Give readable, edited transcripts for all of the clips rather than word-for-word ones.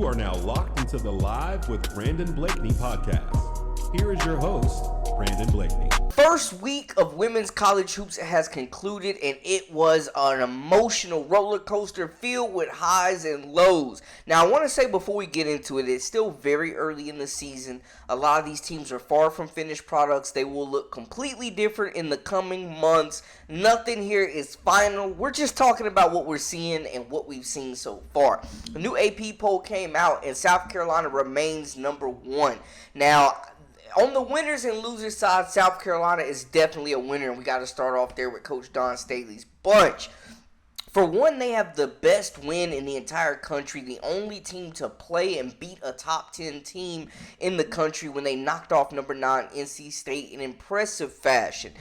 You are now locked into the Live with Brandon Blakeney podcast. Here is your host, Brandon Blakeney. First week of women's college hoops has concluded, and it was an emotional roller coaster filled with highs and lows. Now, I want to say before we get into it, it's still very early in the season. A lot of these teams are far from finished products. They will look completely different in the coming months. Nothing here is final. We're just talking about what we're seeing and what we've seen so far. A new AP poll came out, and South Carolina remains number one. Now, on the winners and losers side, South Carolina is definitely a winner, and we got to start off there with Coach Staley's bunch. For one, they have the best win in the entire country, the only team to play and beat a top 10 team in the country when they knocked off number 9 NC State in impressive fashion.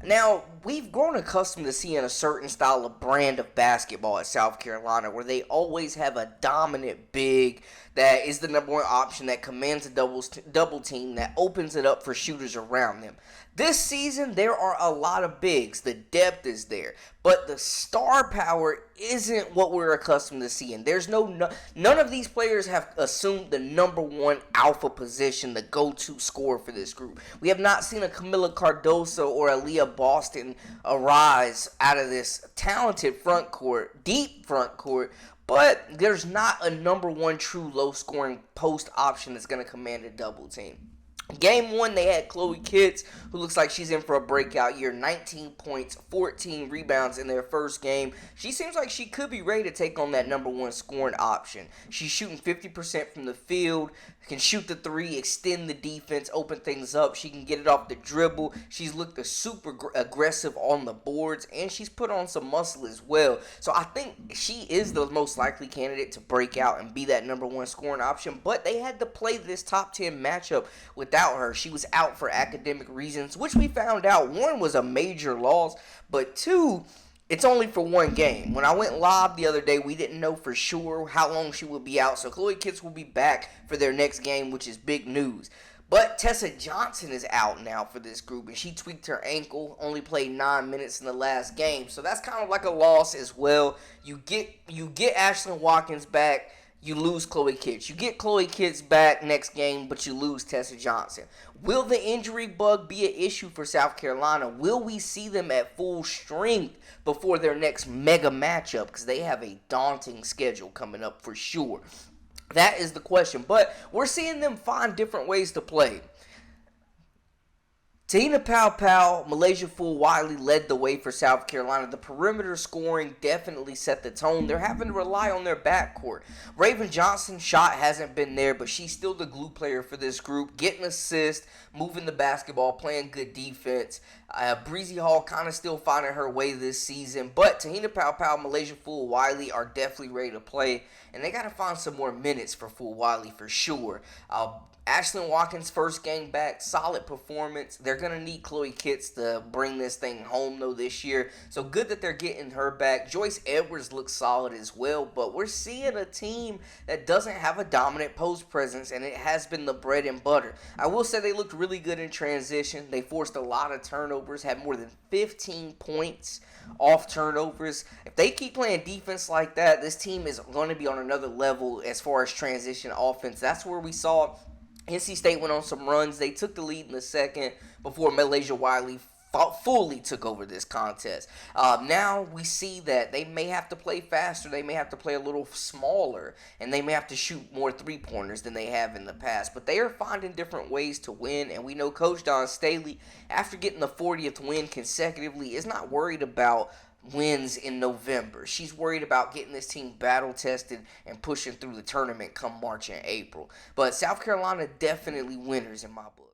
Now, we've grown accustomed to seeing a certain style of brand of basketball at South Carolina where they always have a dominant big that is the number one option that commands a double team that opens it up for shooters around them. This season, there are a lot of bigs. The depth is there. But the star power isn't what we're accustomed to seeing. There's none of these players have assumed the number one alpha position, the go-to scorer for this group. We have not seen a Camila Cardoso or a Leah Boston arise out of this talented front court, deep front court, but there's not a number one true low-scoring post option that's going to command a double team. Game 1, they had Chloe Kitts, who looks like she's in for a breakout year. 19 points, 14 rebounds in their first game. She seems like she could be ready to take on that number one scoring option. She's shooting 50% from the field, can shoot the three, extend the defense, open things up. She can get it off the dribble. She's looked super aggressive on the boards, and she's put on some muscle as well. So I think she is the most likely candidate to break out and be that number one scoring option. But they had to play this top 10 matchup without her. She was out for academic reasons, which we found out. One was a major loss, but two, it's only for one game. When I went live the other day, we didn't know for sure how long she would be out. So Chloe Kitts will be back for their next game, which is big news. But Tessa Johnson is out now for this group, and she tweaked her ankle, only played 9 minutes in the last game. So that's kind of like a loss as well. You get Ashlyn Watkins back. You lose Chloe Kitts. You get Chloe Kitts back next game, but you lose Tessa Johnson. Will the injury bug be an issue for South Carolina? Will we see them at full strength before their next mega matchup? Because they have a daunting schedule coming up for sure. That is the question. But we're seeing them find different ways to play. Tahina Powell, Malaysia Fulwiley led the way for South Carolina. The perimeter scoring definitely set the tone. They're having to rely on their backcourt. Raven Johnson's shot hasn't been there, but she's still the glue player for this group. Getting assists, moving the basketball, playing good defense. Breezy Hall kind of still finding her way this season. But Tahina Powell, Malaysia Fulwiley are definitely ready to play. And they got to find some more minutes for Fulwiley for sure. Ashlyn Watkins' first game back, solid performance. They're going to need Chloe Kitts to bring this thing home, though, this year. So good that they're getting her back. Joyce Edwards looks solid as well, but we're seeing a team that doesn't have a dominant post presence, and it has been the bread and butter. I will say they looked really good in transition. They forced a lot of turnovers, had more than 15 points off turnovers. If they keep playing defense like that, this team is going to be on another level as far as transition offense. That's where we saw NC State went on some runs. They took the lead in the second before Malaysia Wiley fully took over this contest. Now we see that they may have to play faster. They may have to play a little smaller, and they may have to shoot more three-pointers than they have in the past. But they are finding different ways to win, and we know Coach Staley, after getting the 40th win consecutively, is not worried about wins in November. She's worried about getting this team battle-tested and pushing through the tournament come March and April. But South Carolina definitely winners in my book.